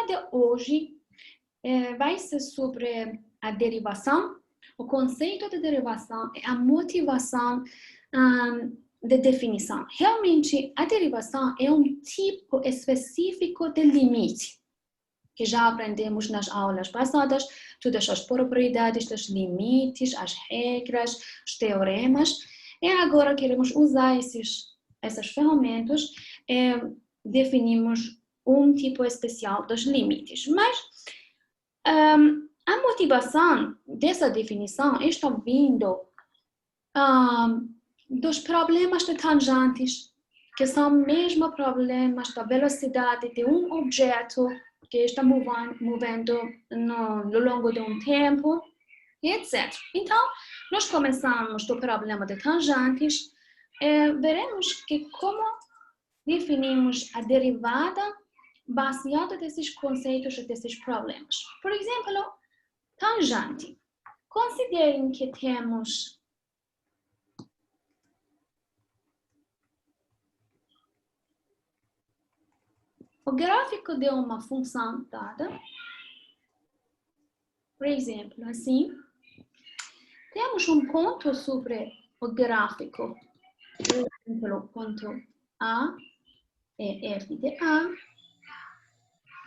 tema de hoje vai ser sobre a derivação. O conceito de derivação é a motivação de definição. Realmente, a derivação é um tipo específico de limite, que já aprendemos nas aulas passadas, todas as propriedades dos limites, as regras, os teoremas. E agora queremos usar essas ferramentas e definimos um tipo especial dos limites. Mas a motivação dessa definição está vindo dos problemas de tangentes, que são mesmo problemas da velocidade de um objeto que está movendo no longo de um tempo, etc. Então, nós começamos do problema de tangentes e veremos que como definimos a derivada baseada nesses conceitos e desses problemas. Por exemplo, tangente. Considerem que temos o gráfico de uma função dada. Por exemplo, assim, temos um ponto sobre o gráfico. Por exemplo, o ponto A é f de A.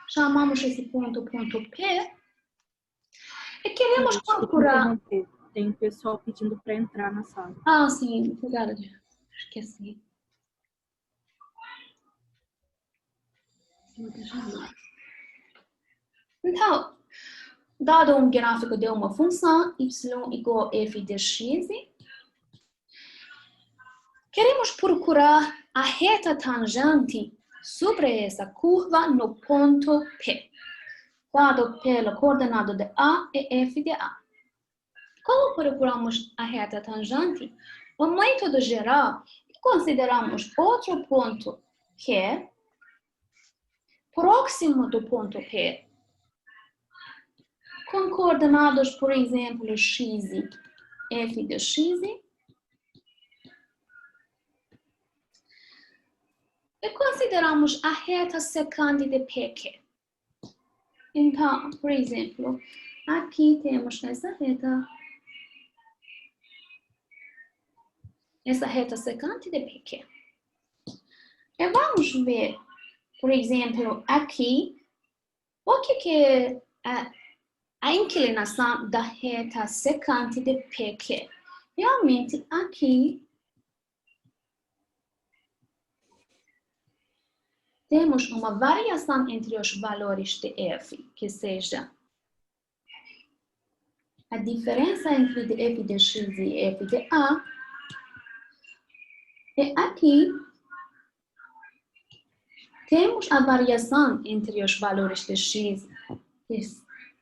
Chamamos esse ponto P. E queremos procurar... Tem pessoal pedindo para entrar na sala. Ah, sim, obrigada. Esqueci. Então, dado um gráfico de uma função y igual a f de x, queremos procurar a reta tangente sobre essa curva no ponto P, dado pela coordenada de A e f de A. Como procuramos a reta tangente? No método geral, consideramos outro ponto Q próximo do ponto P, com coordenadas, por exemplo, x, f de x, e consideramos a reta secante de PQ. Então, por exemplo, aqui temos essa reta secante de PQ. E vamos ver, por exemplo, aqui, o que é a inclinação da reta secante de PQ. Realmente, aqui, temos uma variação entre os valores de f, que seja a diferença entre f de x e f de a. E aqui, temos a variação entre os valores de x,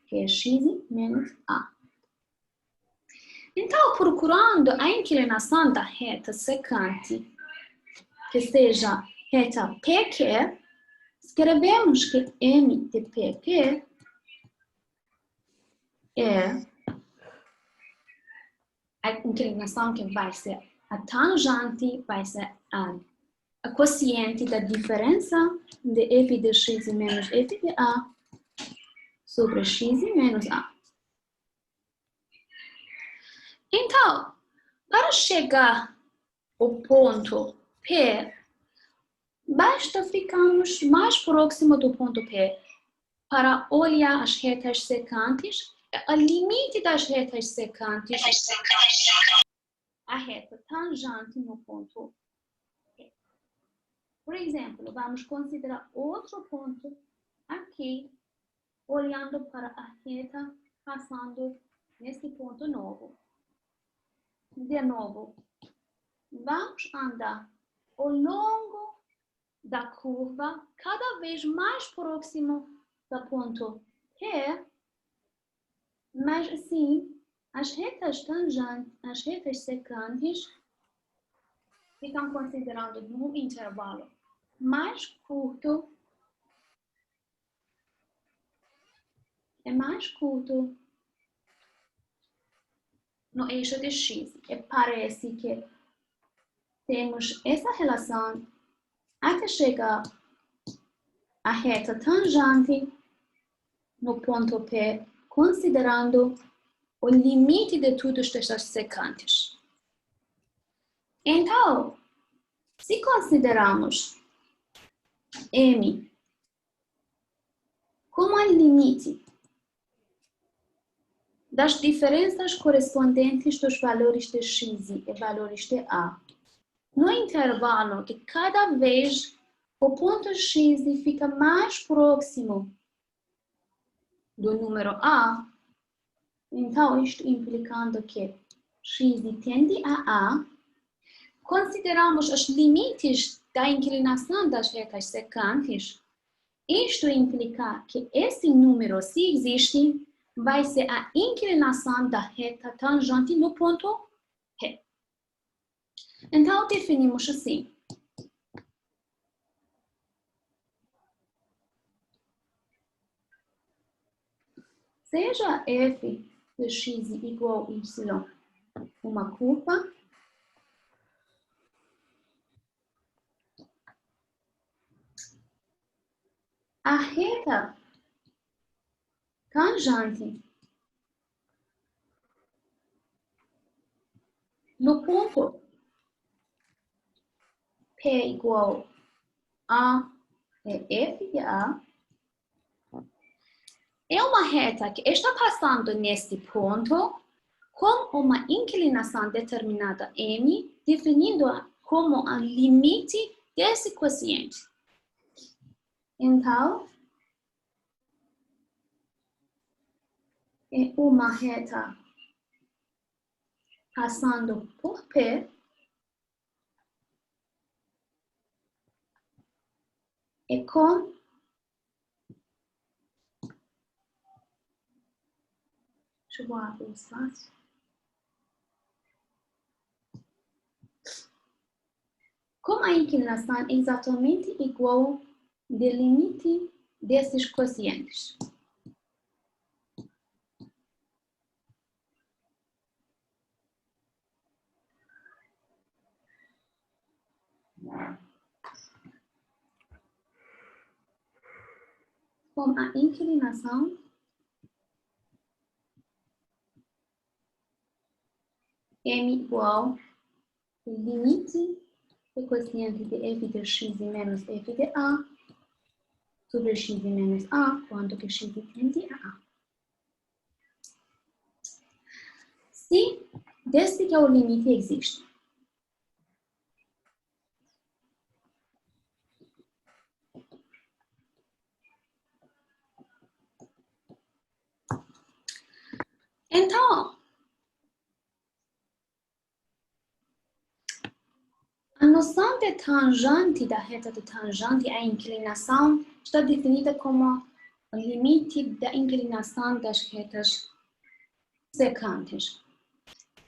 que é x menos a. Então, procurando a inclinação da reta secante, que seja reta PQ, escrevemos que m de PQ é a inclinação que vai ser a tangente, vai ser a quociente da diferença de f de x menos f de a sobre x menos a. Então, para chegar ao ponto P, basta ficarmos mais próximo do ponto P para olhar as retas secantes. O limite das retas secantes a reta tangente no ponto P. Por exemplo, vamos considerar outro ponto aqui, olhando para a reta passando nesse ponto novo. De novo, vamos andar ao longo da curva, cada vez mais próximo do ponto P, mas assim, as retas tangentes, as retas secantes, ficam consideradas num intervalo mais curto no eixo de x. E parece que temos essa relação até chegar à reta tangente no ponto P, considerando o limite de todas estas secantes. Então, se consideramos M como o limite das diferenças correspondentes dos valores de x e valores de a, no intervalo que cada vez o ponto x fica mais próximo do número a, então isto implicando que x tende a A, consideramos os limites da inclinação das retas secantes. Isto implica que esse número, se existe, vai ser a inclinação da reta tangente no ponto P. Então, definimos assim. Seja f de x igual a y uma curva, a reta tangente no ponto P igual a f de A é uma reta que está passando nesse ponto com uma inclinação determinada m, definindo como o limite desse quociente. Então, é uma reta passando por P e com deixa eu abrir o espaço. Com a inclinação exatamente igual do limite desses quocientes. Com a inclinação m igual ao limite do quociente de f de x menos f de a sobre x menos a, quando que x tende a a. Se, desde que o limite existe, então, a noção de tangente da reta de tangente à inclinação está definida como o limite da inclinação das retas secantes.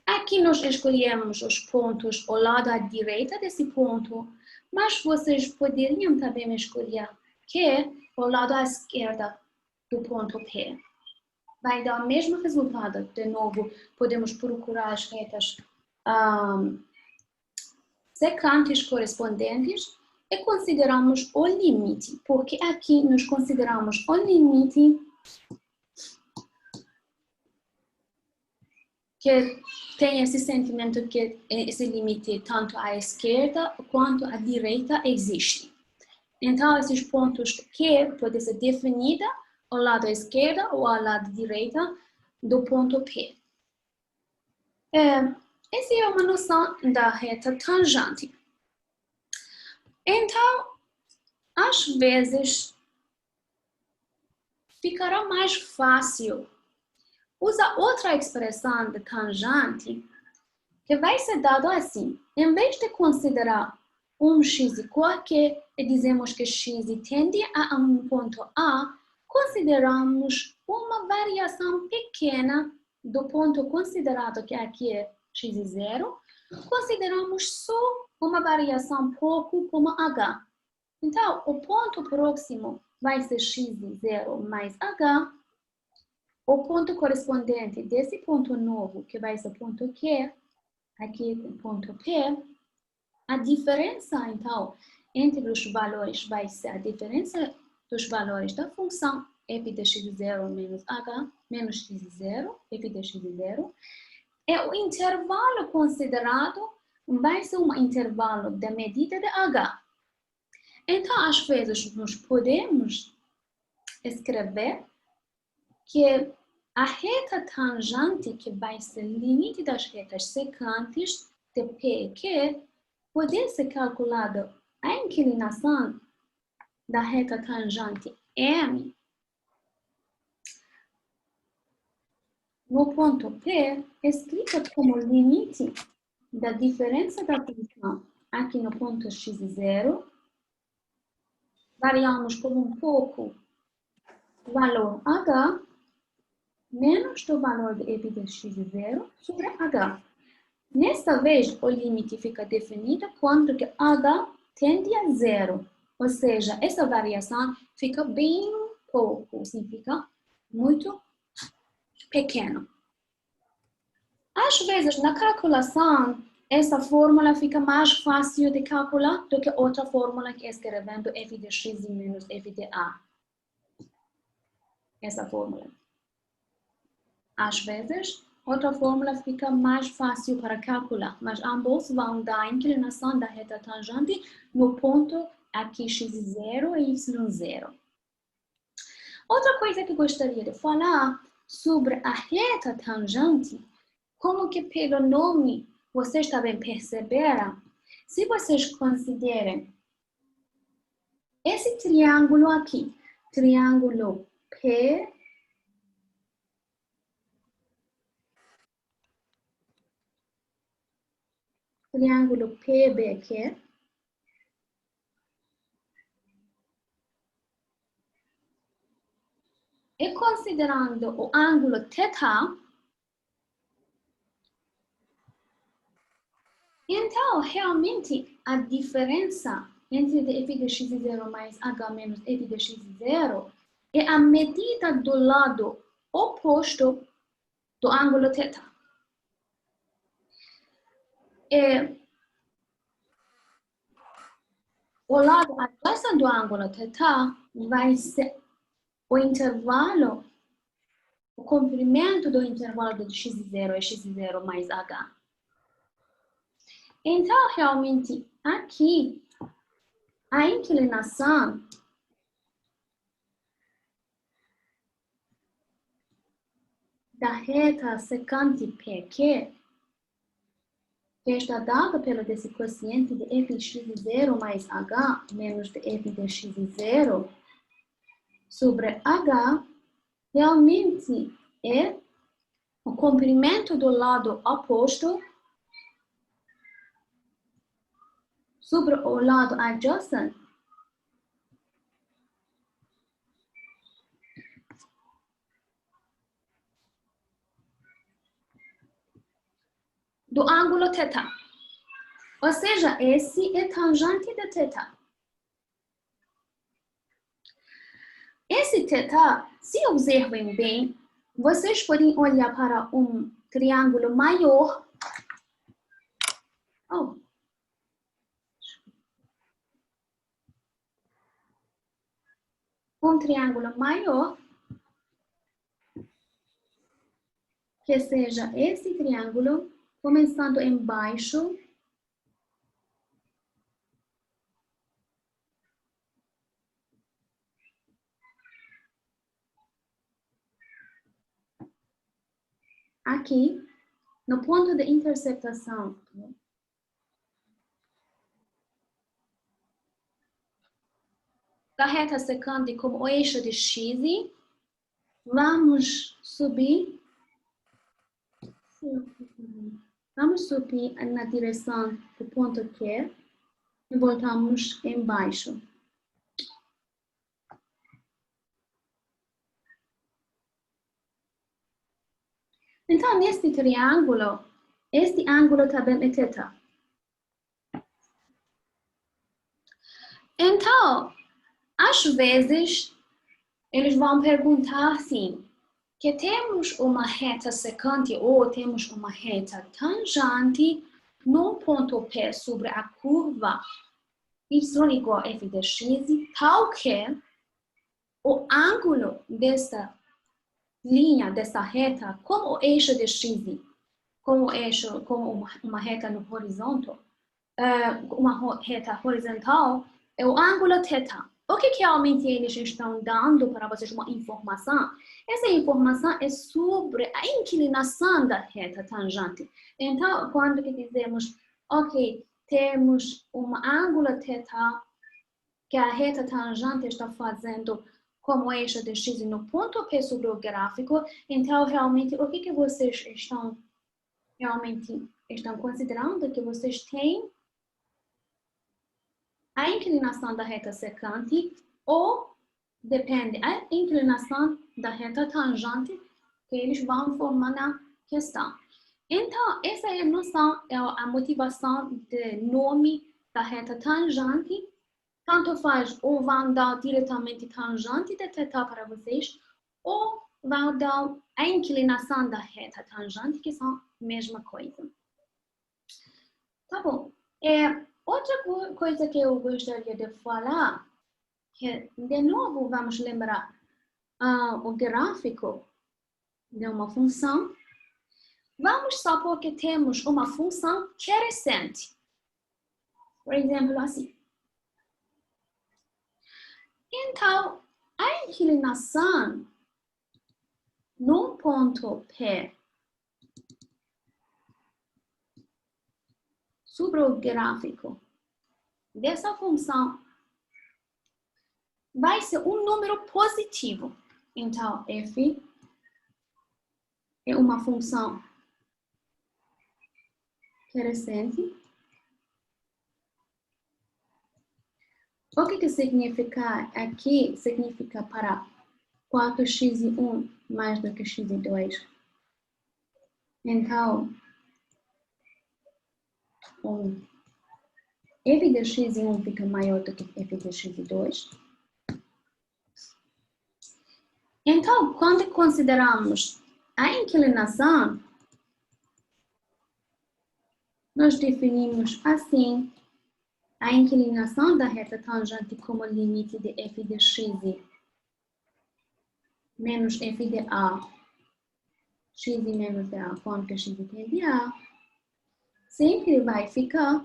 Aqui nós escolhemos os pontos ao lado à direita desse ponto, mas vocês poderiam também escolher que ao lado à esquerda do ponto P. Vai dar o mesmo resultado. De novo, podemos procurar as retas secantes correspondentes e consideramos o limite, porque aqui nós consideramos o limite que tem esse sentimento que esse limite tanto à esquerda quanto à direita existe. Então, esses pontos Q podem ser definidos ao lado esquerdo ou ao lado direito do ponto P. Essa é uma noção da reta tangente. Então, às vezes, ficará mais fácil usar outra expressão de tangente que vai ser dado assim. Em vez de considerar um x qualquer e dizemos que x tende a um ponto A, consideramos uma variação pequena do ponto considerado que aqui é x0, consideramos só uma variação pouco como h. Então, o ponto próximo vai ser x0 mais h. O ponto correspondente desse ponto novo, que vai ser o ponto Q, aqui o ponto P, a diferença, então, entre os valores vai ser a diferença dos valores da função f de x0 menos h menos x0, f de x0. E o intervalo considerado vai ser um intervalo da medida de h. Então, às vezes, nós podemos escrever que a reta tangente, que vai ser o limite das retas secantes de P e Q, pode ser calculada a inclinação da reta tangente M no ponto P, escrita como limite da diferença da tensão aqui no ponto x0. Variamos por um pouco o valor h menos do valor de f de x0 sobre h. Nesta vez, o limite fica definido quando que h tende a zero. Ou seja, essa variação fica bem pouco, significa muito pequeno. Às vezes, na calculação, essa fórmula fica mais fácil de calcular do que outra fórmula que é escrevendo f de x menos f de a. Essa fórmula. Às vezes, outra fórmula fica mais fácil para calcular, mas ambos vão dar a inclinação da reta tangente no ponto aqui x0 e y0. Outra coisa que gostaria de falar sobre a reta tangente, como que pelo nome vocês também perceberam, se vocês considerem esse triângulo aqui, triângulo P, triângulo PBQ, e considerando o ângulo θ, então realmente a diferença entre f de x0 mais h menos f de x0 é a medida do lado oposto do ângulo θ. O lado adjacente do ângulo θ vai ser o intervalo, o comprimento do intervalo de x0 é x0 mais h. Então, realmente, aqui, a inclinação da reta secante PQ, que está dada pelo desse quociente de f de x0 mais h menos de f de x0 sobre h, realmente é o comprimento do lado oposto sobre o lado adjacente do ângulo θ. Ou seja, esse é tangente de θ. Esse θ, se observem bem, vocês podem olhar para um triângulo maior. Um triângulo maior, que seja esse triângulo, começando embaixo, aqui, no ponto de interceptação da reta secante como o eixo de x, vamos subir na direção do ponto Q e voltamos embaixo. Então, neste triângulo, este ângulo também é θ. Então, às vezes, eles vão perguntar assim, que temos uma reta secante ou temos uma reta tangente no ponto P sobre a curva y igual a f de x, tal que o ângulo dessa linha, dessa reta, como o eixo de x, como uma reta no horizonte, uma reta horizontal, é o ângulo θ. O que realmente eles estão dando para vocês uma informação? Essa informação é sobre a inclinação da reta tangente. Então, quando dizemos, ok, temos um ângulo θ que a reta tangente está fazendo como eixo de x no ponto P sobre o gráfico, então realmente o que vocês estão considerando que vocês têm a inclinação da reta secante ou depende a inclinação da reta tangente que eles vão formar na questão. Então, essa é a noção, é a motivação do nome da reta tangente. Tanto faz, ou vão dar diretamente tangente de θ para vocês, ou vão dar a inclinação da reta tangente, que são a mesma coisa. Tá bom. Outra coisa que eu gostaria de falar, que de novo vamos lembrar o gráfico de uma função. Vamos supor que temos uma função crescente. Por exemplo, assim. Então, a inclinação num ponto P sobre o gráfico dessa função vai ser um número positivo. Então, f é uma função crescente. O que significa aqui? Significa para 4x1 mais do que x2. Então, f de x1 fica maior do que f de x2. Então, quando consideramos a inclinação, nós definimos assim a inclinação da reta tangente como limite de f de x menos f de a, x menos de a, quando x tende a, sempre vai ficar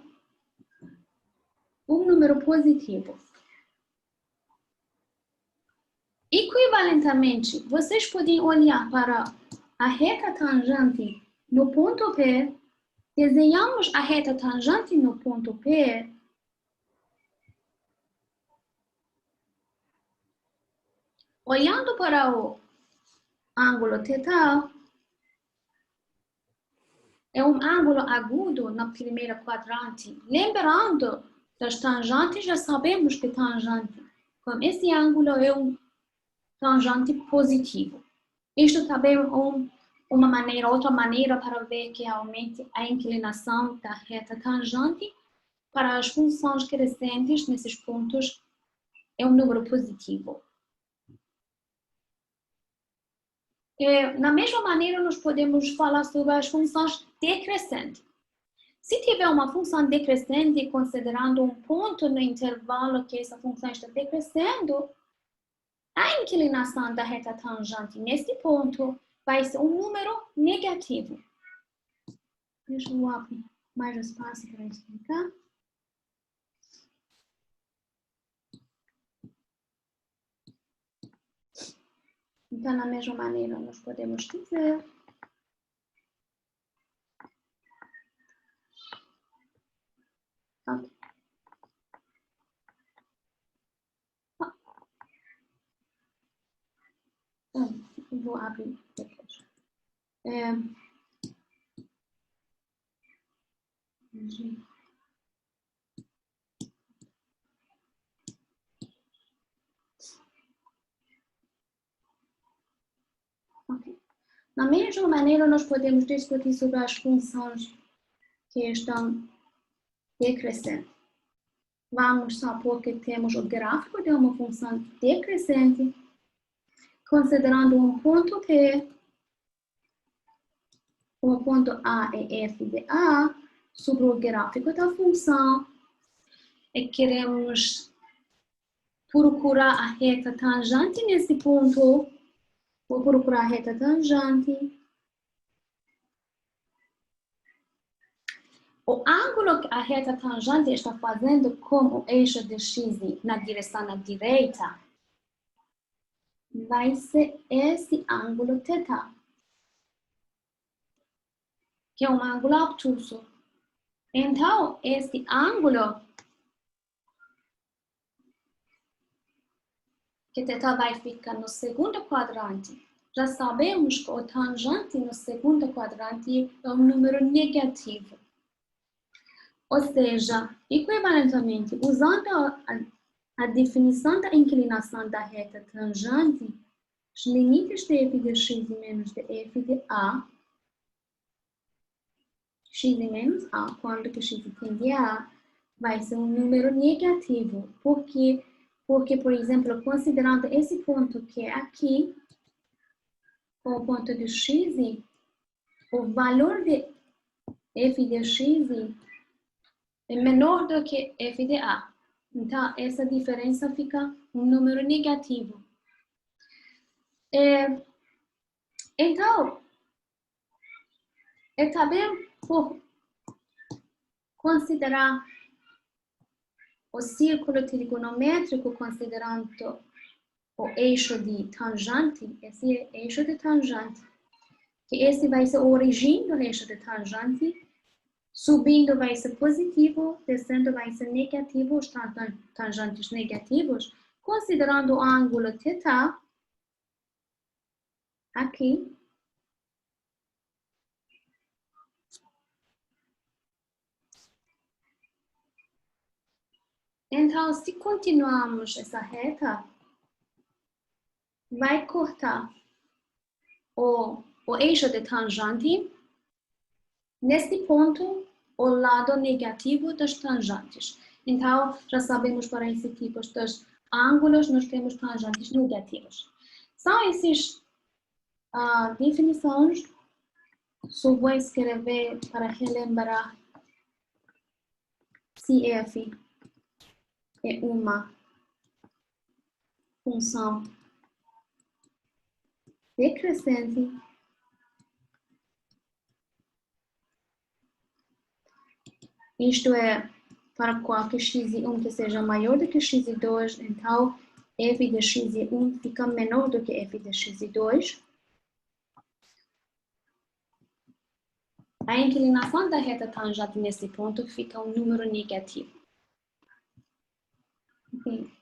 um número positivo. Equivalentemente, vocês podem olhar para a reta tangente no ponto P, desenhamos a reta tangente no ponto P, olhando para o ângulo θ, é um ângulo agudo na primeira quadrante. Lembrando das tangentes, já sabemos que tangente, com esse ângulo é um tangente positivo. Isto também é outra maneira para ver que realmente a inclinação da reta tangente para as funções crescentes nesses pontos é um número positivo. Na mesma maneira, nós podemos falar sobre as funções decrescentes. Se tiver uma função decrescente, considerando um ponto no intervalo que essa função está decrescendo, a inclinação da reta tangente nesse ponto vai ser um número negativo. Deixa eu abrir mais espaço para explicar. Então, da mesma maneira, nós podemos dizer vou abrir depois. Okay. Da mesma maneira, nós podemos discutir sobre as funções que estão decrescendo. Vamos supor que temos o gráfico de uma função decrescente, considerando um ponto P, o ponto A é f de A, sobre o gráfico da função, e queremos procurar a reta tangente nesse ponto. Vou procurar a reta tangente. O ângulo que a reta tangente está fazendo com o eixo de x na direção à direita vai ser esse ângulo θ, que é um ângulo obtuso. Então, esse ângulo que θ vai ficar no segundo quadrante. Já sabemos que o tangente no segundo quadrante é um número negativo. Ou seja, equivalentemente, usando a definição da inclinação da reta tangente, os limites de f de x menos de f de a, x menos a, quando que x tende a A, vai ser um número negativo. Porque, por exemplo, considerando esse ponto que é aqui, o ponto de x, o valor de f de x é menor do que f de a. Então, essa diferença fica um número negativo. Então, também por considerar o círculo trigonométrico, considerando o eixo de tangente, esse eixo de tangente, que esse vai ser a origem do eixo de tangente, subindo vai ser positivo, descendo vai ser negativo, os tangentes negativos, considerando o ângulo θ, aqui, então, se continuarmos essa reta, vai cortar o eixo de tangente nesse ponto, o lado negativo das tangentes. Então, já sabemos para esse tipo de ângulos, nós temos tangentes negativos. São essas definições. Só vou escrever para relembrar se f é uma função decrescente isto é, para qualquer x1 que seja maior do que x2, então f de x1 fica menor do que f de x2. A inclinação da reta tangente nesse ponto fica um número negativo. Okay.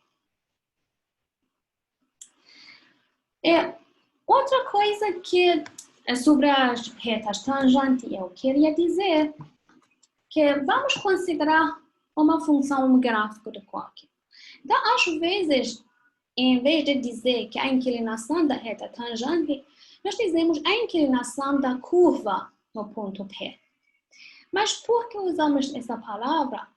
Outra coisa que é sobre as retas tangentes, eu queria dizer que vamos considerar uma função, um gráfico de qualquer. Então, às vezes, em vez de dizer que a inclinação da reta tangente, nós dizemos a inclinação da curva no ponto P. Mas por que usamos essa palavra?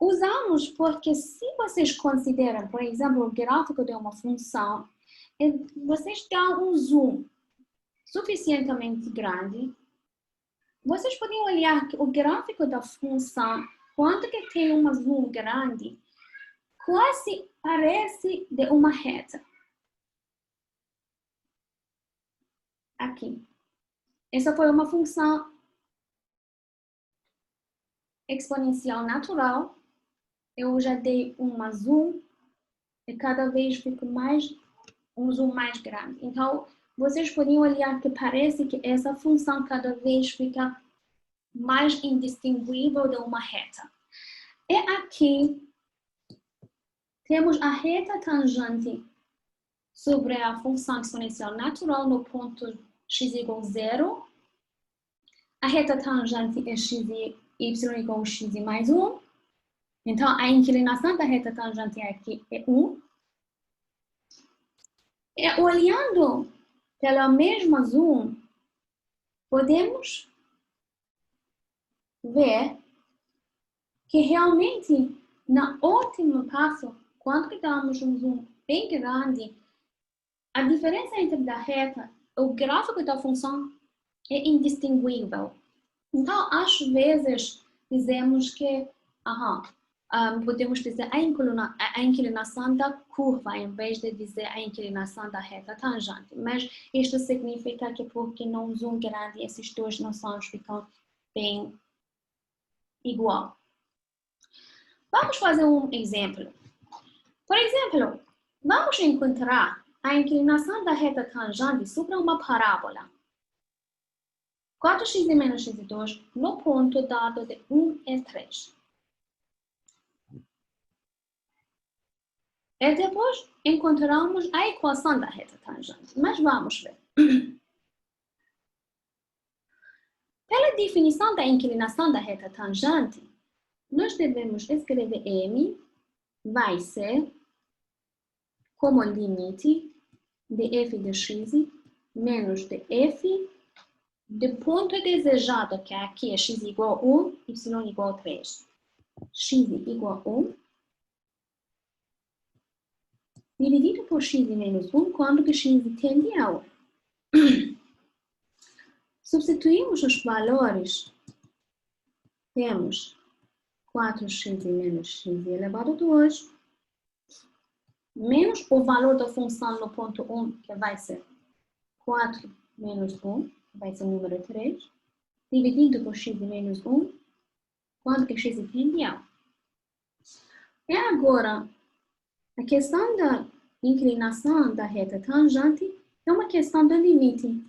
Usamos porque se vocês consideram, por exemplo, o gráfico de uma função, vocês dão um zoom suficientemente grande, vocês podem olhar que o gráfico da função, quando que tem um zoom grande, quase parece de uma reta. Aqui. Essa foi uma função exponencial natural. Eu já dei uma zoom e cada vez fica um zoom mais grande. Então, vocês podem olhar que parece que essa função cada vez fica mais indistinguível de uma reta. E aqui temos a reta tangente sobre a função exponencial natural no ponto x igual a 0. A reta tangente é y igual a x mais 1. Então, a inclinação da reta tangente aqui é 1. E olhando pela mesma zoom, podemos ver que realmente, no último passo, quando damos um zoom bem grande, a diferença entre a reta e o gráfico da função é indistinguível. Então, às vezes, dizemos que podemos dizer a inclinação da curva, em vez de dizer a inclinação da reta tangente. Mas isto significa que porque num zoom grande, essas duas noções ficam bem igual. Vamos fazer um exemplo. Por exemplo, vamos encontrar a inclinação da reta tangente sobre uma parábola. 4x menos x2 no ponto dado de 1 e 3. E depois encontramos a equação da reta tangente. Mas vamos ver. Pela definição da inclinação da reta tangente, nós devemos escrever M vai ser como limite de f de x menos de f do ponto desejado, que aqui é x igual a 1, y igual a 3. X igual a 1 dividido por x menos 1, quando que x tende a 1. Substituímos os valores. Temos 4x menos x elevado a 2, menos o valor da função no ponto 1, que vai ser 4 menos 1, que vai ser o número 3, dividido por x menos 1, quando que x tende a 1. E agora, a questão da inclinação da reta tangente é uma questão do limite.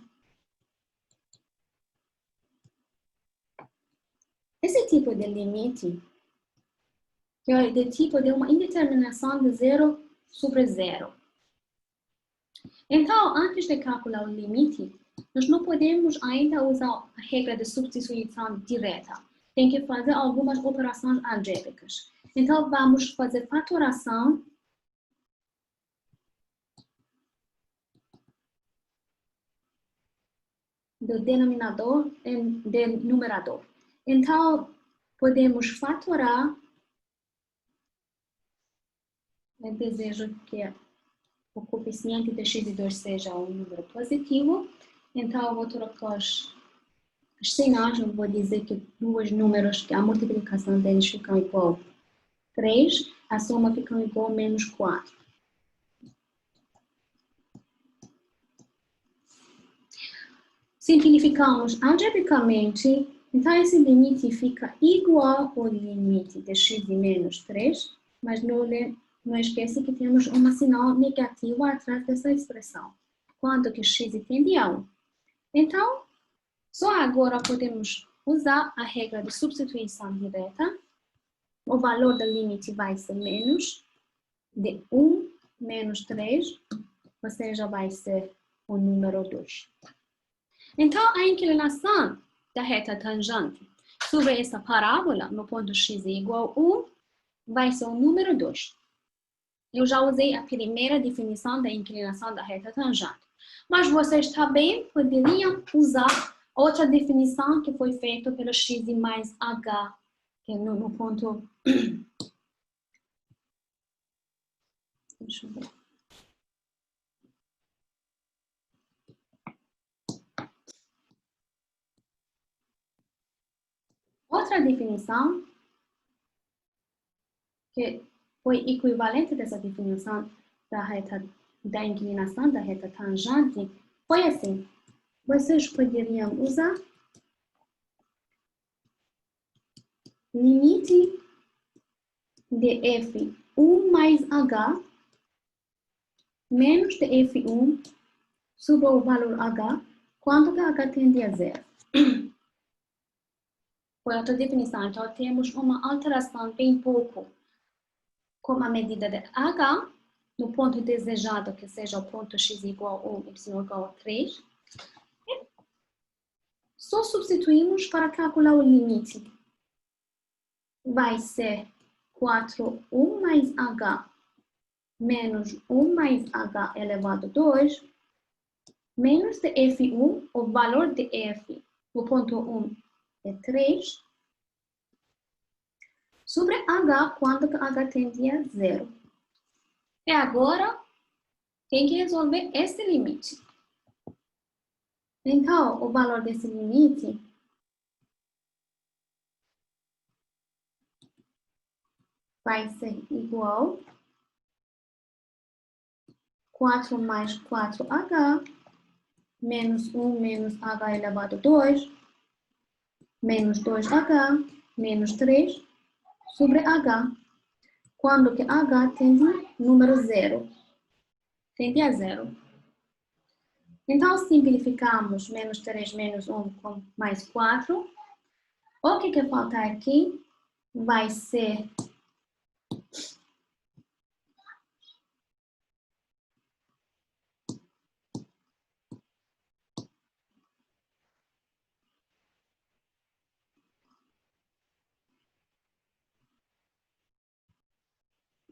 Esse tipo de limite é do tipo de uma indeterminação de 0 sobre 0. Então, antes de calcular o limite, nós não podemos ainda usar a regra de substituição direta. Tem que fazer algumas operações algébricas. Então, vamos fazer fatoração do denominador e do numerador. Então, podemos fatorar. Eu desejo que o coeficiente de x2 seja um número positivo. Então, eu vou trocar os sinais. Eu vou dizer que dois números, que a multiplicação deles ficam igual a 3, a soma fica igual a menos 4. Simplificamos algebricamente, então esse limite fica igual ao limite de x menos 3, mas não esqueça que temos um sinal negativo atrás dessa expressão, quando que x tende a 1. Então, só agora podemos usar a regra de substituição direta. O valor do limite vai ser menos de 1 menos 3, ou seja, vai ser o número 2. Então, a inclinação da reta tangente sobre essa parábola, no ponto x igual a 1, vai ser o número 2. Eu já usei a primeira definição da inclinação da reta tangente. Mas vocês também poderiam usar outra definição que foi feita pelo x mais h, que é no ponto... Deixa eu ver. Outra definição, que foi equivalente dessa definição da inclinação da reta tangente, foi assim. Vocês poderiam usar limite de f1 mais h menos de f1 sobre o valor h, quando que h tende a 0. Foi outra definição. Então, temos uma alteração bem pouco com a medida de h no ponto desejado, que seja o ponto x igual a 1, y igual a 3. E só substituímos para calcular o limite. Vai ser 4, 1 mais h menos 1 mais h elevado a 2, menos de f1, o valor de f no ponto 1 é 3, sobre h, quando h tende a 0. E agora, tem que resolver esse limite. Então, o valor desse limite vai ser igual 4 mais 4h, menos 1 menos h elevado a 2, menos 2h, menos 3, sobre h, quando que h tende número 0, tende a 0. Então, simplificamos menos 3 menos 1 com mais 4. O que falta aqui vai ser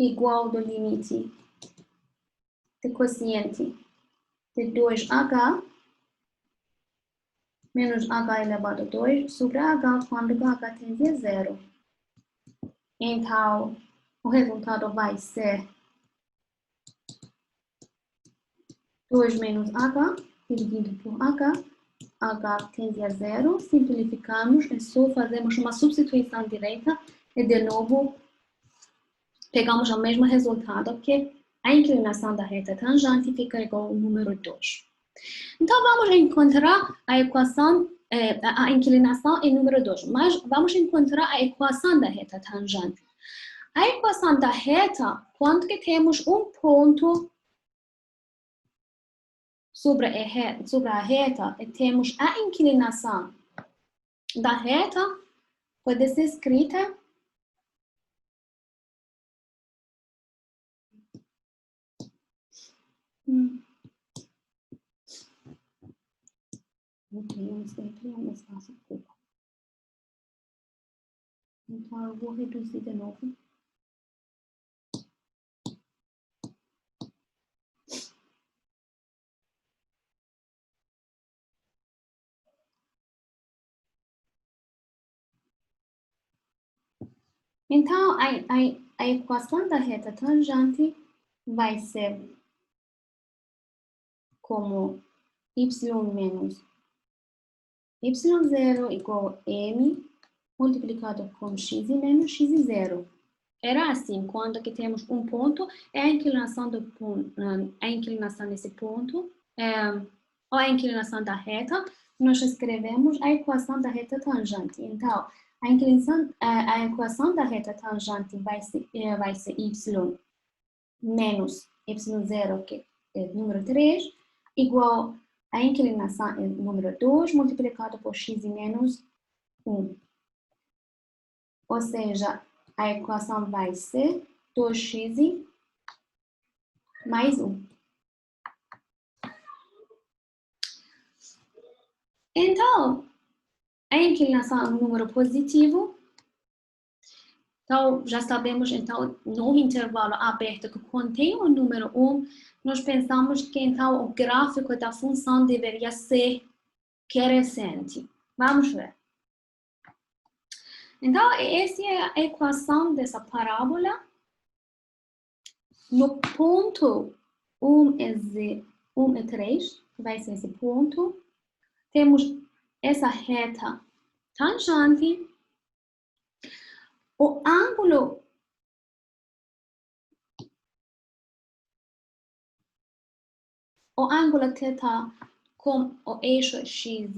igual do limite de quociente de 2h menos h elevado a 2 sobre h quando h tende a 0. Então, o resultado vai ser 2 menos h dividido por h. H tende a 0. Simplificamos e só fazemos uma substituição direta e de novo pegamos o mesmo resultado, que a inclinação da reta tangente fica igual ao número 2. Então, vamos encontrar a equação, a inclinação em número 2, mas vamos encontrar a equação da reta tangente. A equação da reta, quando que temos um ponto sobre a reta e temos a inclinação da reta, pode ser escrita um espaço curvo. Então, eu vou reduzir de novo. Então, a equação da reta tangente vai ser como y menos y0 igual a m multiplicado com x menos x0. Era assim, quando que temos um ponto, é a inclinação do ponto, a inclinação desse ponto, ou a inclinação da reta, nós escrevemos a equação da reta tangente. Então, a equação da reta tangente vai ser y menos y0, que é número 3, igual a inclinação é número 2, multiplicado por x menos 1. Ou seja, a equação vai ser 2x mais 1. Então, a inclinação é um número positivo. Então, já sabemos, então, no intervalo aberto que contém o número 1, nós pensamos que, então, o gráfico da função deveria ser crescente. Vamos ver. Então, essa é a equação dessa parábola. No ponto 1 e 3, vai ser esse ponto, temos essa reta tangente. O ângulo θ com o eixo x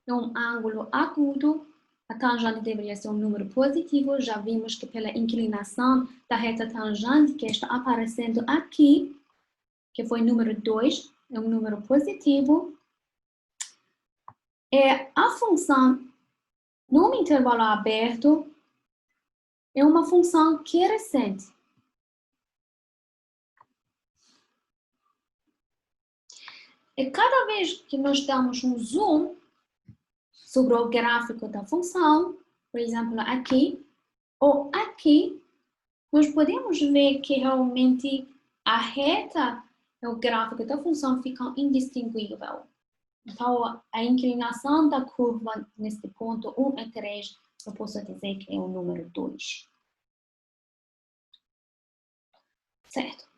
é um ângulo agudo. A tangente deveria ser um número positivo. Já vimos que pela inclinação da reta tangente que está aparecendo aqui, que foi número 2, é um número positivo. A função no intervalo aberto é uma função crescente. E cada vez que nós damos um zoom sobre o gráfico da função, por exemplo, aqui ou aqui, nós podemos ver que realmente a reta e o gráfico da função ficam indistinguíveis. Então, a inclinação da curva neste ponto 1 e 3, eu posso dizer que é o número 2. Certo?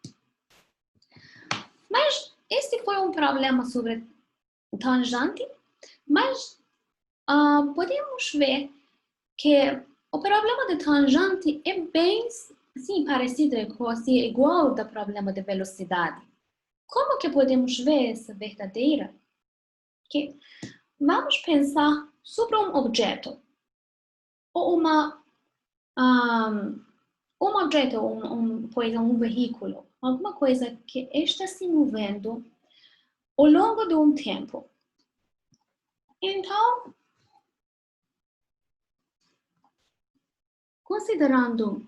Mas este foi um problema sobre tangente, mas podemos ver que o problema de tangente é bem assim, parecida com assim, igual do problema de velocidade. Como que podemos ver essa verdadeira? Que vamos pensar sobre um objeto ou um objeto, um veículo, alguma coisa que está se movendo ao longo de um tempo. Então, considerando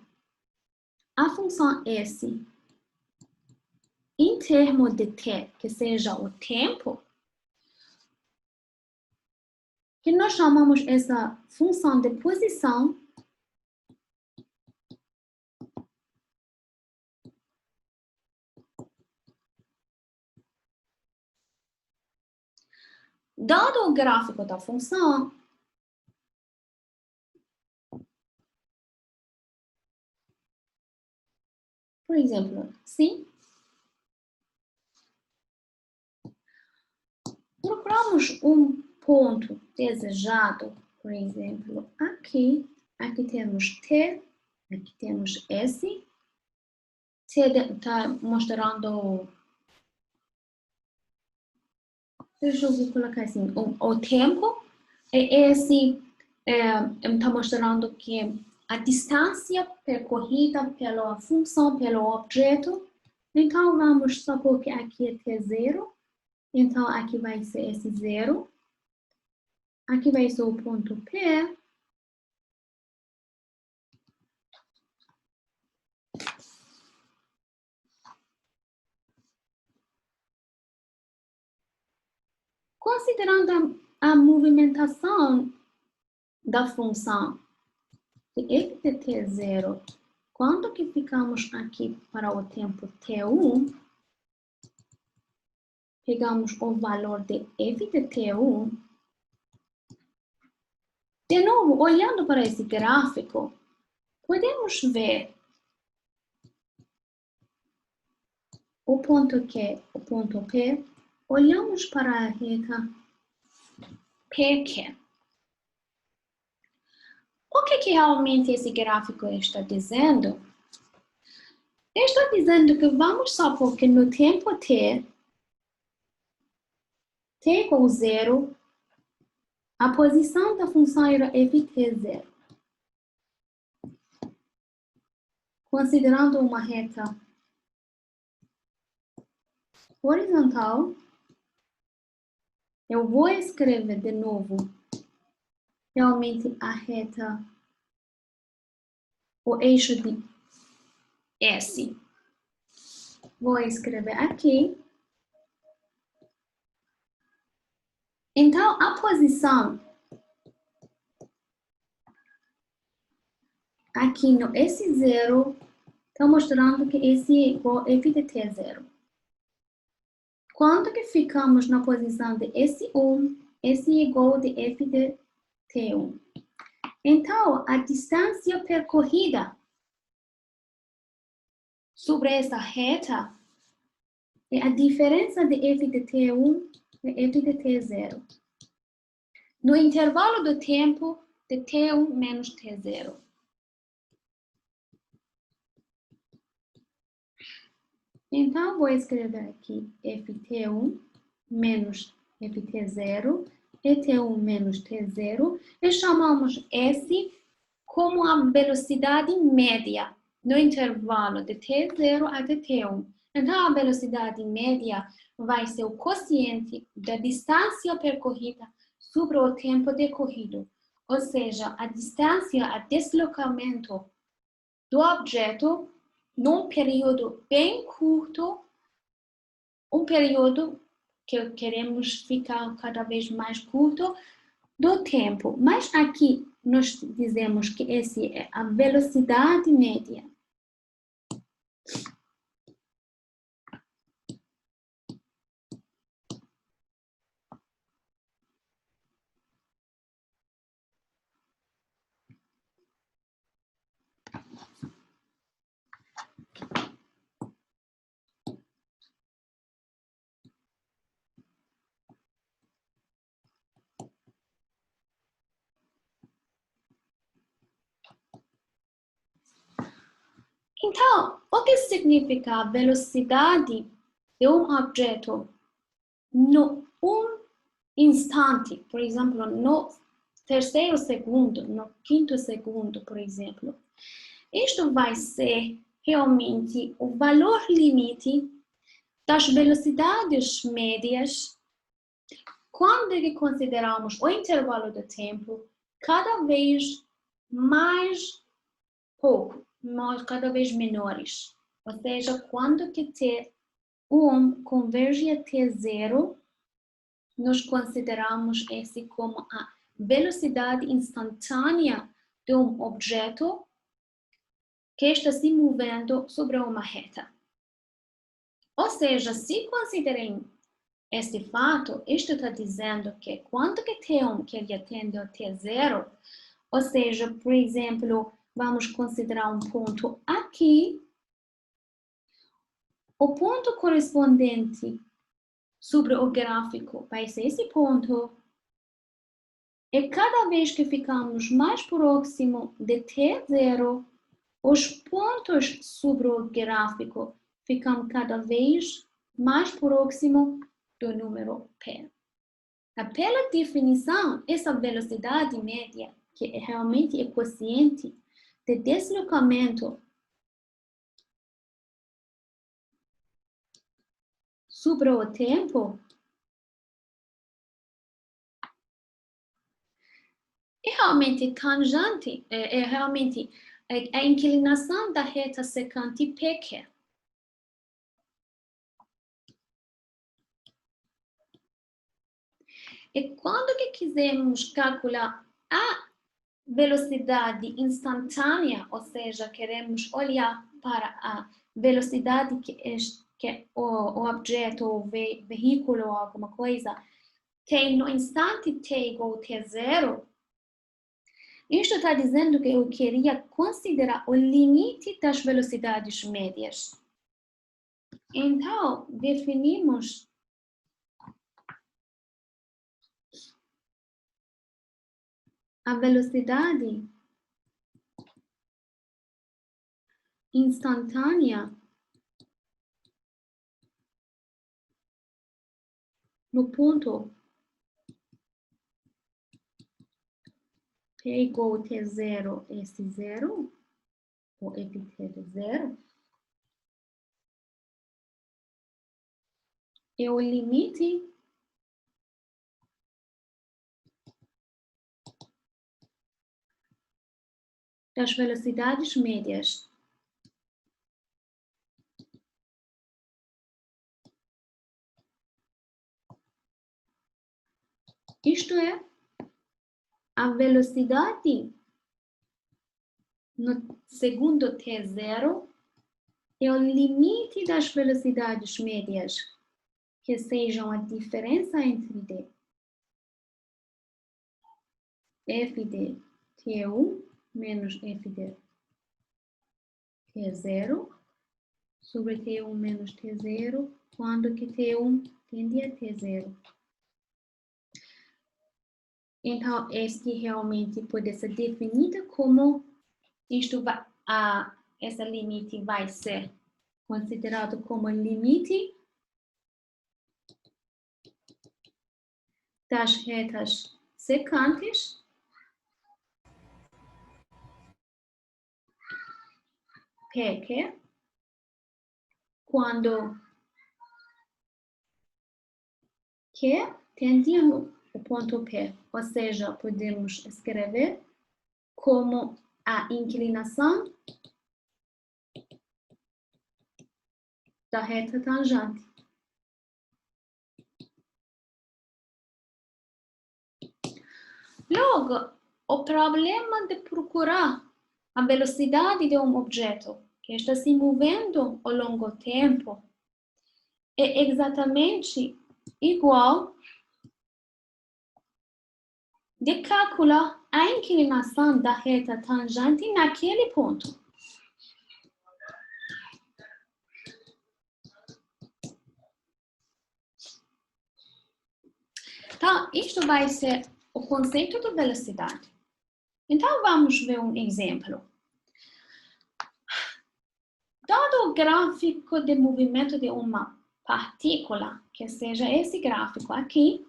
a função S em termos de t, que seja o tempo, que nós chamamos essa função de posição dado o gráfico da função, por exemplo, sim, procuramos um ponto desejado, por exemplo, aqui temos T, aqui temos S, T está mostrando, deixa eu colocar assim, o tempo, e S está mostrando que a distância percorrida pela função, pelo objeto. Então, vamos supor que aqui é T0, então aqui vai ser esse 0, aqui vai ser o ponto P, considerando a movimentação da função de f de t0, quando que ficamos aqui para o tempo t1, pegamos o valor de f de t1, de novo, olhando para esse gráfico, podemos ver o ponto Q, o ponto P, olhamos para a reta PQ. O que realmente esse gráfico está dizendo? Está dizendo que vamos supor que no tempo t igual a 0, a posição da função era ft0. Considerando uma reta horizontal, eu vou escrever de novo realmente a reta, o eixo de S. Vou escrever aqui. Então, a posição aqui no S0 está mostrando que S é igual a f de t0. Quando que ficamos na posição de S1, S é igual a f de t1. Então, a distância percorrida sobre essa reta é a diferença de f de t1 e f de t0. No intervalo do tempo de t1 menos t0. Então, vou escrever aqui ft1 menos ft0 e t1 menos t0 e chamamos S como a velocidade média no intervalo de t0 até t1. Então, a velocidade média vai ser o quociente da distância percorrida sobre o tempo decorrido, ou seja, a distância a deslocamento do objeto num período bem curto, um período que queremos ficar cada vez mais curto do tempo. Mas aqui nós dizemos que essa é a velocidade média. Então, o que significa a velocidade de um objeto no instante, por exemplo, no terceiro segundo, no quinto segundo, por exemplo? Isto vai ser realmente o valor limite das velocidades médias quando consideramos o intervalo de tempo cada vez mais pouco, cada vez menores. Ou seja, quando que T1 converge a T0, nós consideramos esse como a velocidade instantânea de um objeto que está se movendo sobre uma reta. Ou seja, se considerem este fato, isto está dizendo que quando que T1 que ele atende ao T0, ou seja, por exemplo, vamos considerar um ponto aqui, o ponto correspondente sobre o gráfico vai ser esse ponto, e cada vez que ficamos mais próximo de T0, os pontos sobre o gráfico ficam cada vez mais próximo do número P. Pela definição, essa velocidade média, que é realmente o quociente de deslocamento sobre o tempo, é realmente tangente, é realmente a inclinação da reta secante PQ. E quando que quisermos calcular a velocidade instantânea, ou seja, queremos olhar para a velocidade que o objeto, o veículo ou alguma coisa tem no instante t igual a t0, isto está dizendo que eu queria considerar o limite das velocidades médias. Então, definimos a velocidade instantânea no ponto t igual a t0, S0, ou ft0, é o limite das velocidades médias. Isto é, a velocidade no segundo t0 é o limite das velocidades médias, que sejam a diferença entre d. F de t1 menos f de t0 sobre t1 menos t0, quando que t1 tende a t0. Então, este realmente pode ser definido como essa limite vai ser considerado como limite das retas secantes PQ, quando Q tende ao ponto P, ou seja, podemos escrever como a inclinação da reta tangente. Logo, o problema de procurar a velocidade de um objeto que está se movendo ao longo do tempo é exatamente igual de calcular a inclinação da reta tangente naquele ponto. Então, isto vai ser o conceito de velocidade. Então, vamos ver um exemplo. Pelo gráfico de movimento de uma partícula, que seja esse gráfico aqui,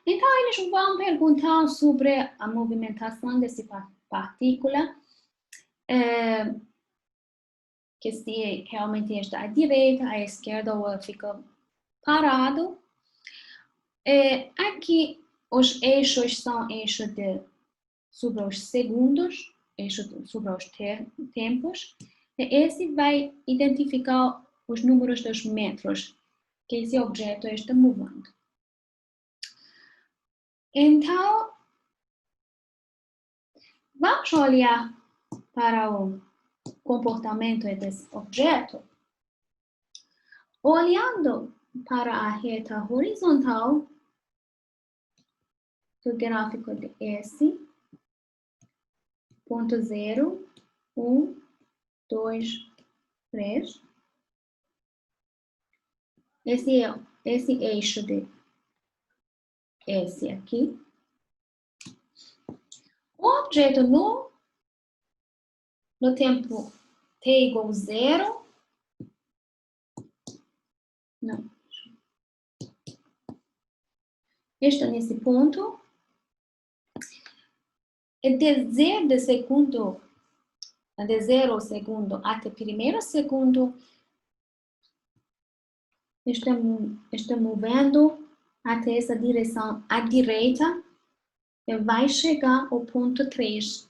então eles vão perguntar sobre a movimentação dessa partícula, que se realmente está à direita, à esquerda, ou fica parado. Aqui os eixos são eixos sobre os segundos, eixos sobre os tempos. E esse vai identificar os números dos metros que esse objeto está movendo. Então, vamos olhar para o comportamento desse objeto. Olhando para a reta horizontal do gráfico de S, ponto 0, 1, 2, 3. Esse eixo de S aqui. O objeto no tempo t igual 0, não, está nesse ponto, e de 0 segundo até primeiro segundo, está movendo até essa direção à direita e vai chegar ao ponto 3.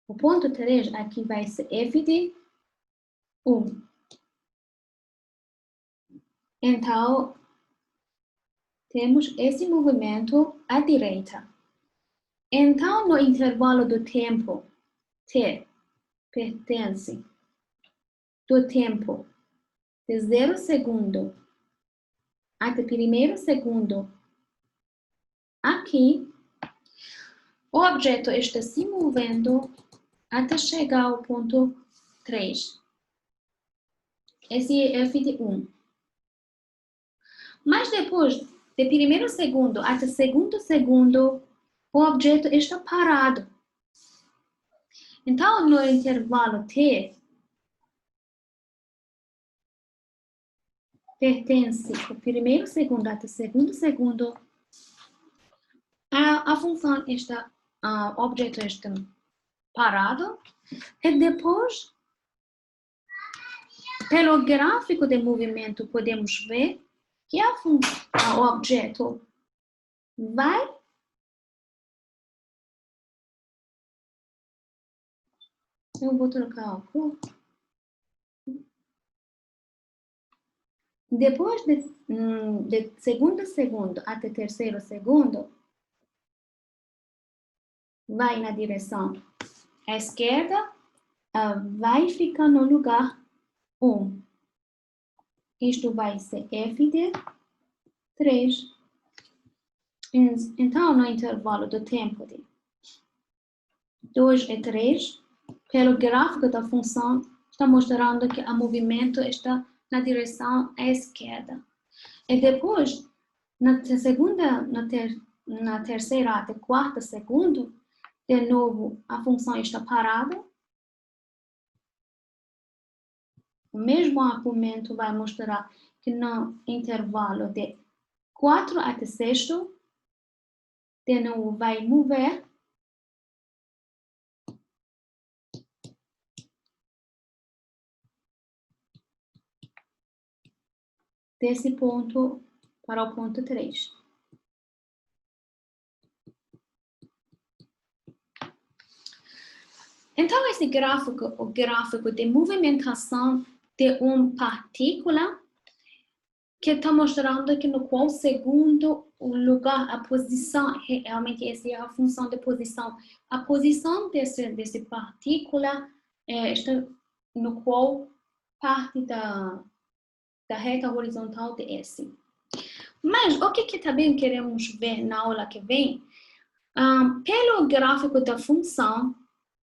O ponto 3 aqui vai ser f de 1. Então, temos esse movimento à direita. Então, no intervalo do tempo t pertence do tempo de 0 segundo até primeiro segundo, aqui, o objeto está se movendo até chegar ao ponto 3. Esse é f de 1. Mas depois, de primeiro segundo até segundo segundo, o objeto está parado. Então, no intervalo t, pertence do primeiro segundo até segundo segundo, a função está, o objeto está parado, e depois, pelo gráfico de movimento, podemos ver que o objeto vai eu vou trocar a cor. Depois de segundo segundo até terceiro segundo, vai na direção à esquerda, vai ficar no lugar 1. Isto vai ser f de 3. Então, no intervalo do tempo de 2 e 3, pelo gráfico da função, está mostrando que o movimento está na direção à esquerda. E depois, na terceira até quarta segundo, de novo, a função está parada. O mesmo argumento vai mostrar que no intervalo de 4 até sexto, de novo vai mover. Desse ponto para o ponto 3. Então, esse gráfico, o gráfico de movimentação de uma partícula, que está mostrando que no qual segundo o lugar, a posição, realmente essa é a função de posição. A posição dessa partícula está no qual parte da reta horizontal de S. Mas o que também queremos ver na aula que vem? Pelo gráfico da função,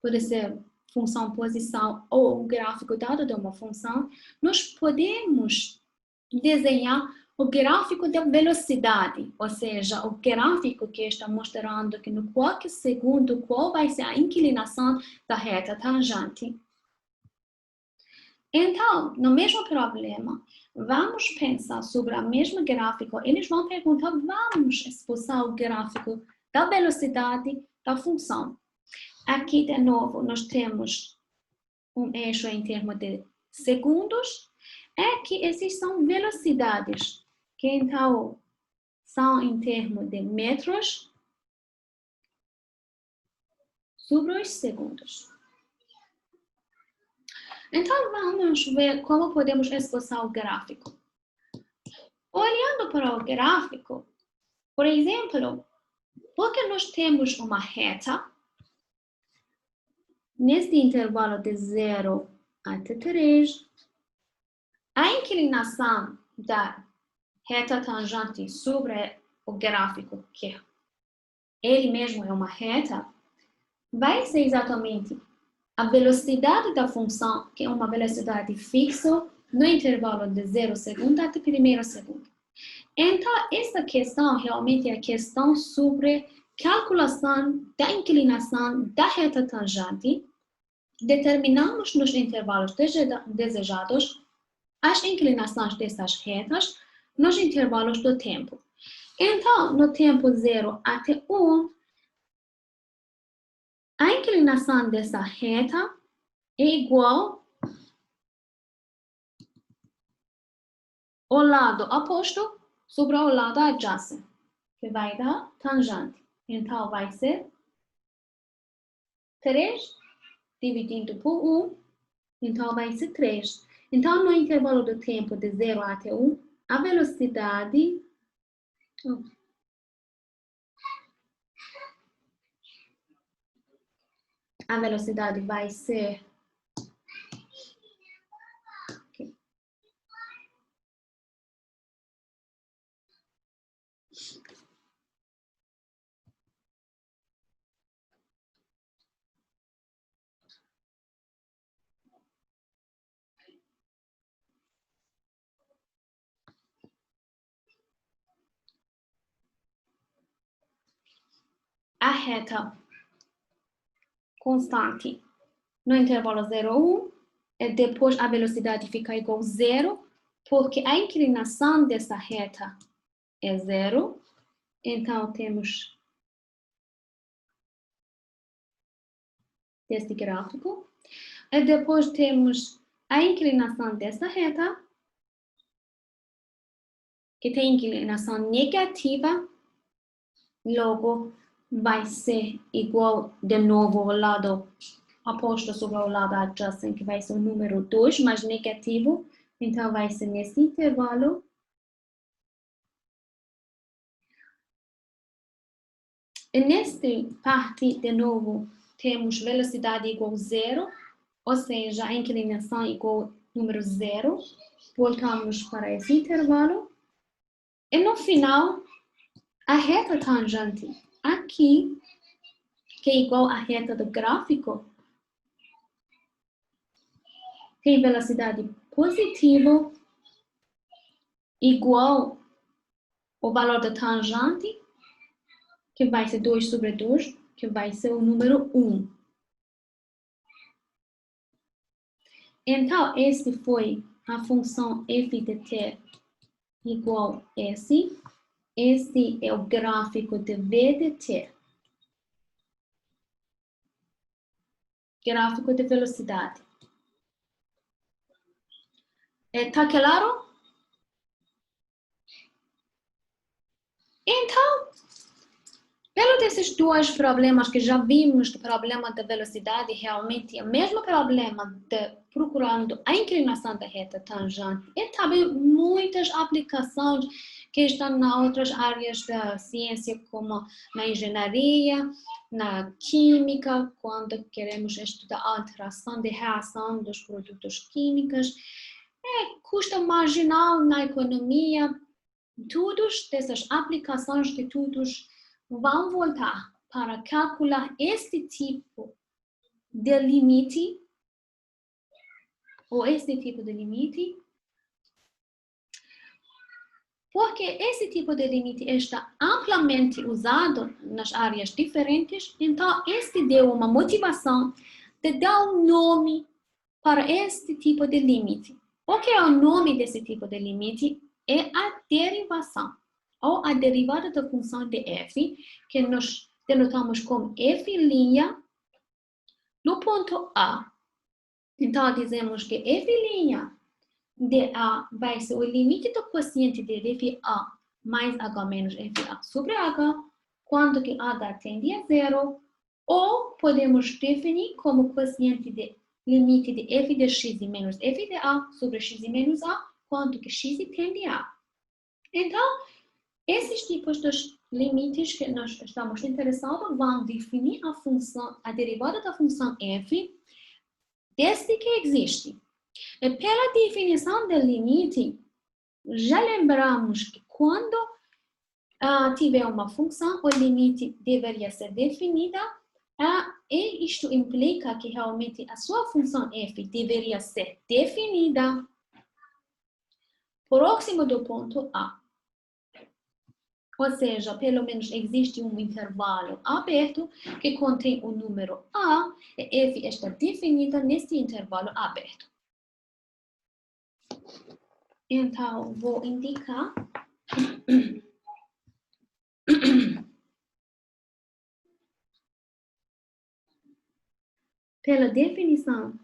pode ser função posição ou o gráfico dado de uma função, nós podemos desenhar o gráfico da velocidade, ou seja, o gráfico que está mostrando que no 4 segundo qual vai ser a inclinação da reta tangente. Então, no mesmo problema, vamos pensar sobre o mesmo gráfico. Eles vão perguntar, vamos expulsar o gráfico da velocidade da função. Aqui, de novo, nós temos um eixo em termos de segundos. Aqui, esses são velocidades, que então são em termos de metros sobre os segundos. Então, vamos ver como podemos expulsar o gráfico. Olhando para o gráfico, por exemplo, porque nós temos uma reta, neste intervalo de 0 até 3, a inclinação da reta tangente sobre o gráfico, que ele mesmo é uma reta, vai ser exatamente a velocidade da função, que é uma velocidade fixa, no intervalo de 0 segundo até 1º segundo. Então, essa questão realmente é a questão sobre calculação da inclinação da reta tangente. Determinamos nos intervalos desejados as inclinações dessas retas nos intervalos do tempo. Então, no tempo 0 até 1, a inclinação dessa reta é igual ao lado oposto sobre o lado adjacente, que vai dar tangente. Então, vai ser 3 dividido por 1, então vai ser 3. Então, no intervalo do tempo de 0 até 1, a velocidade vai ser a reta constante no intervalo 0 a 1, e depois a velocidade fica igual a 0, porque a inclinação dessa reta é 0. Então, temos este gráfico. E depois temos a inclinação dessa reta, que tem inclinação negativa, logo vai ser igual de novo ao lado oposto sobre o lado adjacente, que vai ser o número 2, mais negativo. Então, vai ser nesse intervalo. E nesta parte, de novo, temos velocidade igual a 0, ou seja, a inclinação igual ao número 0. Voltamos para esse intervalo. E no final, a reta tangente aqui, que é igual à reta do gráfico, tem velocidade positiva igual ao valor da tangente, que vai ser 2 sobre 2, que vai ser o número 1. Então, esse foi a função f de t igual a S. Esse é o gráfico de v de t. Gráfico de velocidade. Está claro? Então, pelo desses dois problemas que já vimos, o problema da velocidade realmente é o mesmo problema de procurando a inclinação da reta tangente, e também muitas aplicações que estão em outras áreas da ciência, como na engenharia, na química, quando queremos estudar a alteração de reação dos produtos químicos, custo marginal na economia. Todas essas aplicações de estudos vão voltar para calcular este tipo de limite, ou este tipo de limite, porque esse tipo de limite está amplamente usado nas áreas diferentes. Então, este deu uma motivação de dar um nome para este tipo de limite. O que é o nome desse tipo de limite? É a derivação, ou a derivada da função de f, que nós denotamos como f' no ponto A. Então, dizemos que f' de A vai ser o limite do quociente de FA mais H menos FA sobre H, quando que H tende a zero, ou podemos definir como quociente de limite de f de x e menos f de A sobre x e menos A, quando que x tende a A. Então, esses tipos de limites que nós estamos interessados vão definir a função, a derivada da função f, desde que existe. E pela definição do limite, já lembramos que quando tiver uma função, o limite deveria ser definida, e isto implica que realmente a sua função f deveria ser definida próximo do ponto A. Ou seja, pelo menos existe um intervalo aberto que contém o número A, e f está definida nesse intervalo aberto. Então, vou indicar pela definição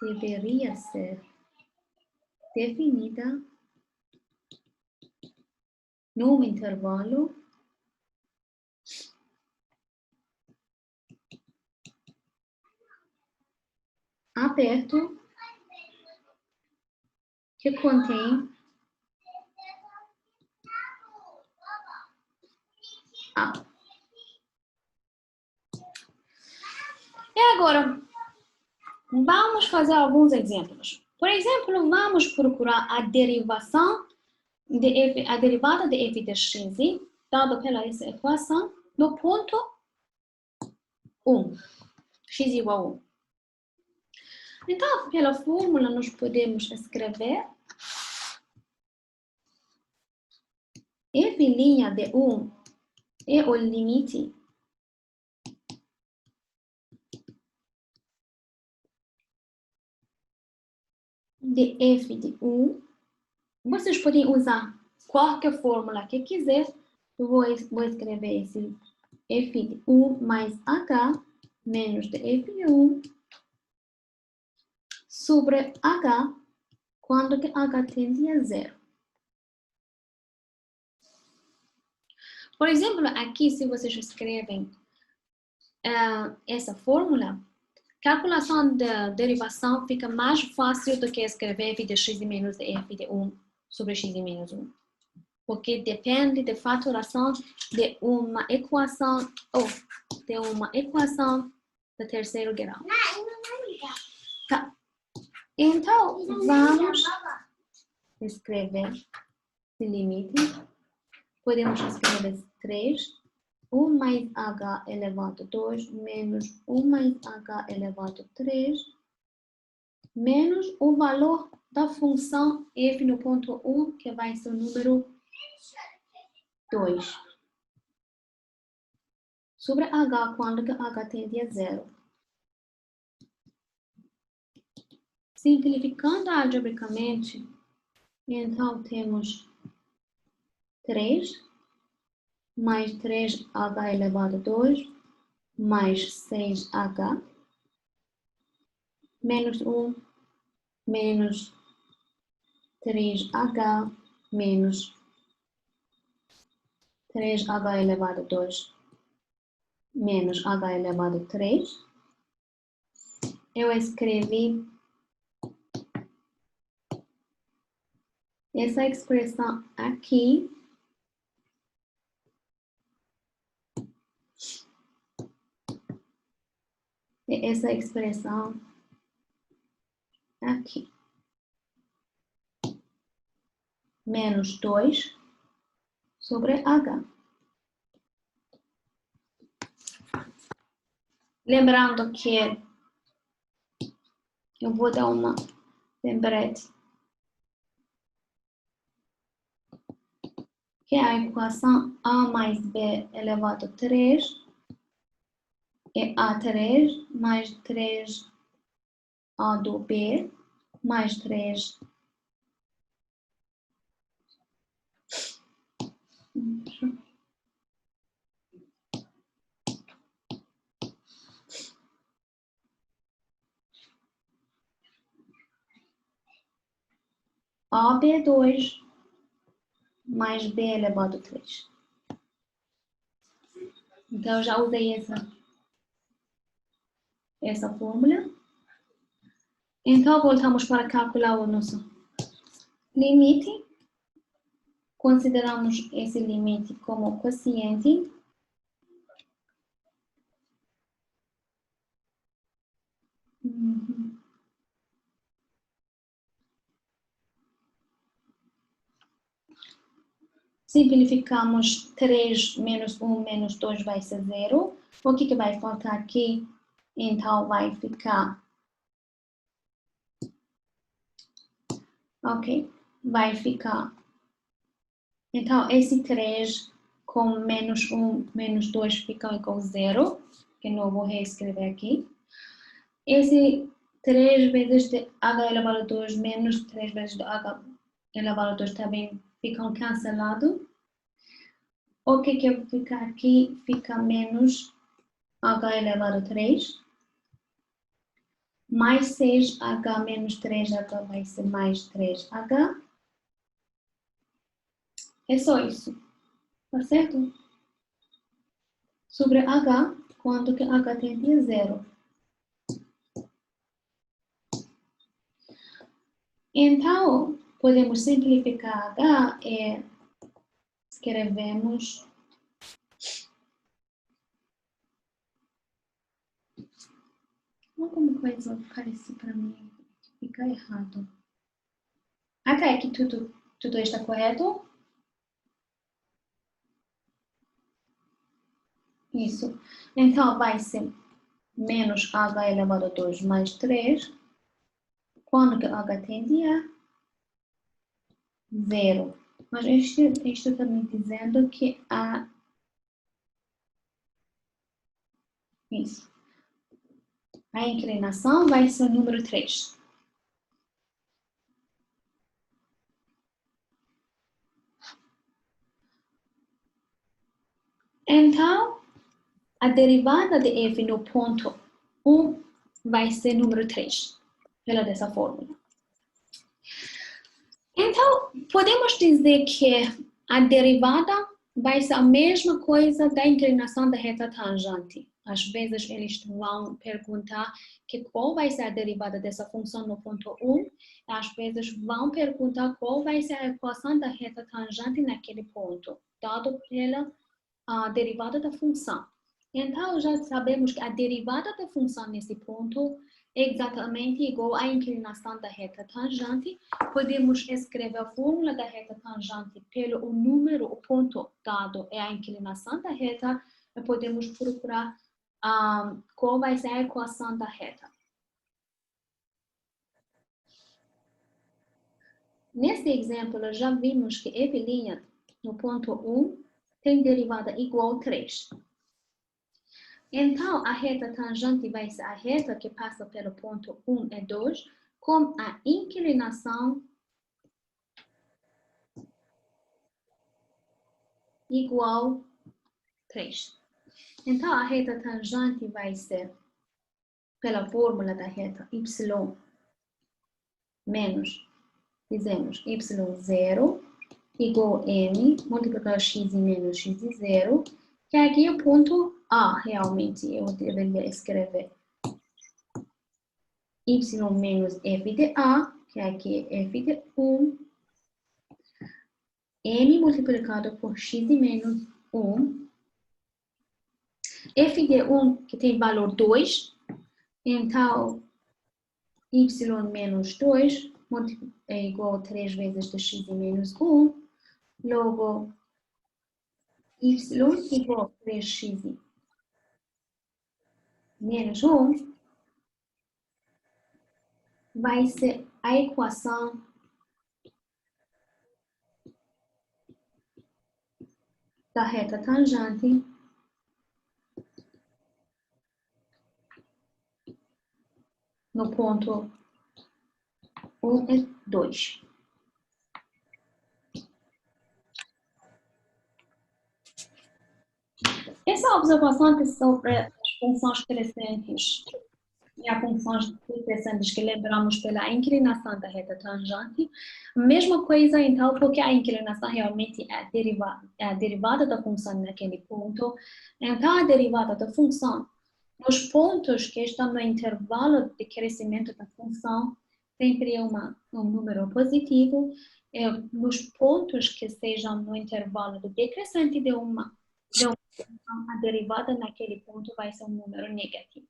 deveria ser definida num intervalo aberto que contém A. E agora, vamos fazer alguns exemplos. Por exemplo, vamos procurar a derivação de f, a derivada de f de x, dada pela essa equação, no ponto 1, x igual a 1. Então, pela fórmula, nós podemos escrever f' de 1 é o limite de f de 1. Vocês podem usar qualquer fórmula que quiser. Eu vou escrever esse f de 1 mais h menos de f de 1 sobre h, quando que h tende a zero. Por exemplo, aqui, se vocês escrevem essa fórmula, calculação da derivação fica mais fácil do que escrever f de x menos de f de 1 sobre x menos 1. Porque depende da fatoração de uma equação, do terceiro grau. Tá. Então, vamos escrever o limite. Podemos escrever 3, 1 mais h elevado a 2, menos 1 mais h elevado a 3, menos o valor da função f no ponto 1, que vai ser o número 2. Sobre h, quando h tende a zero. Simplificando algebricamente, então temos 3 mais 3h elevado a 2 mais 6h menos 1 menos 3h menos 3h elevado a 2 menos h elevado a 3. Eu escrevi essa expressão aqui. E essa expressão aqui. menos 2 sobre H. Lembrando que eu vou dar uma lembrete. Que é a equação A mais B elevado a 3 é A3 mais 3A do B mais 3 AB2 mais B elevado a 3. Então, eu já usei essa fórmula. Então, voltamos para calcular o nosso limite. Consideramos esse limite como quociente. Simplificamos 3 menos 1 menos 2 vai ser 0. O que vai faltar aqui? Então, vai ficar... Ok, vai ficar... Então, esse 3 com menos 1 menos 2 fica igual a 0. Que não vou reescrever aqui. Esse 3 vezes de h elevado a 2 menos 3 vezes de h elevado a 2 também ficam cancelados. O que vai ficar aqui? Fica menos h elevado a 3. Mais 6h menos 3h vai ser mais 3h. É só isso. Tá certo? Sobre h, quando que h tende a 0. Então, podemos simplificar h e escrevemos alguma coisa parecida para mim. Fica errado. Até aqui tudo está correto? Isso. Então, vai ser menos h elevado a 2 mais 3. Quando que h tende a 0. Mas isto está me dizendo que a... Isso. A inclinação vai ser o número 3. Então, a derivada de f no ponto 1 vai ser número 3, pela dessa fórmula. Então, podemos dizer que a derivada vai ser a mesma coisa da inclinação da reta tangente. Às vezes, eles vão perguntar qual vai ser a derivada dessa função no ponto 1. Às vezes, vão perguntar qual vai ser a equação da reta tangente naquele ponto, dado pela derivada da função. Então, já sabemos que a derivada da função nesse ponto é exatamente igual à inclinação da reta tangente. Podemos escrever a fórmula da reta tangente pelo número, o ponto dado é a inclinação da reta, e podemos procurar qual vai ser a equação da reta. Nesse exemplo, já vimos que f' no ponto 1 tem derivada igual a 3. Então, a reta tangente vai ser a reta que passa pelo ponto 1 e 2 com a inclinação igual a 3. Então, a reta tangente vai ser, pela fórmula da reta y menos, dizemos, y0 igual a m multiplicado x e menos x de 0, que aqui é o ponto A, realmente, eu deveria escrever y menos f de A, que aqui é f de 1, m multiplicado por x e menos 1, f de 1 que tem valor 2, então y menos 2 é igual a 3 vezes de x menos 1. Logo, y igual a 3x menos 1 vai ser a equação da reta tangente no ponto 1 e 2. Essa observação é sobre as funções crescentes e as funções decrescentes que lembramos pela inclinação da reta tangente. Mesma coisa, então, porque a inclinação realmente é a derivada da função naquele ponto. Então, a derivada da função nos pontos que estão no intervalo de crescimento da função sempre é um número positivo. Nos pontos que sejam no intervalo do decrescente de uma função, a derivada naquele ponto vai ser um número negativo.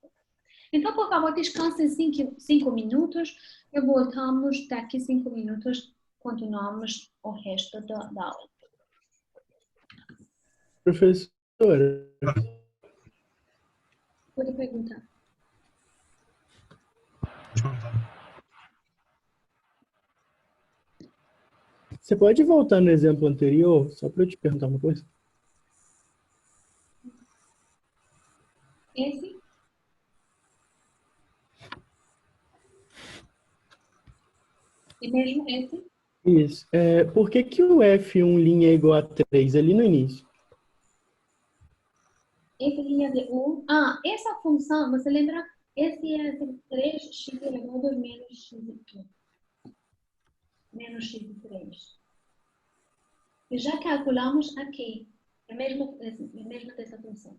Então, por favor, descanse 5 minutos e voltamos daqui 5 minutos, continuamos o resto da aula. Professora, Pode perguntar. você pode voltar no exemplo anterior, só para eu te perguntar uma coisa? Esse? E mesmo esse? Isso. Por que que o F1' é igual a 3 ali no início? Essa linha de 1. Essa função, você lembra? Esse é 3x elevado a menos x1. Menos x3. E já calculamos aqui. É mesmo dessa função.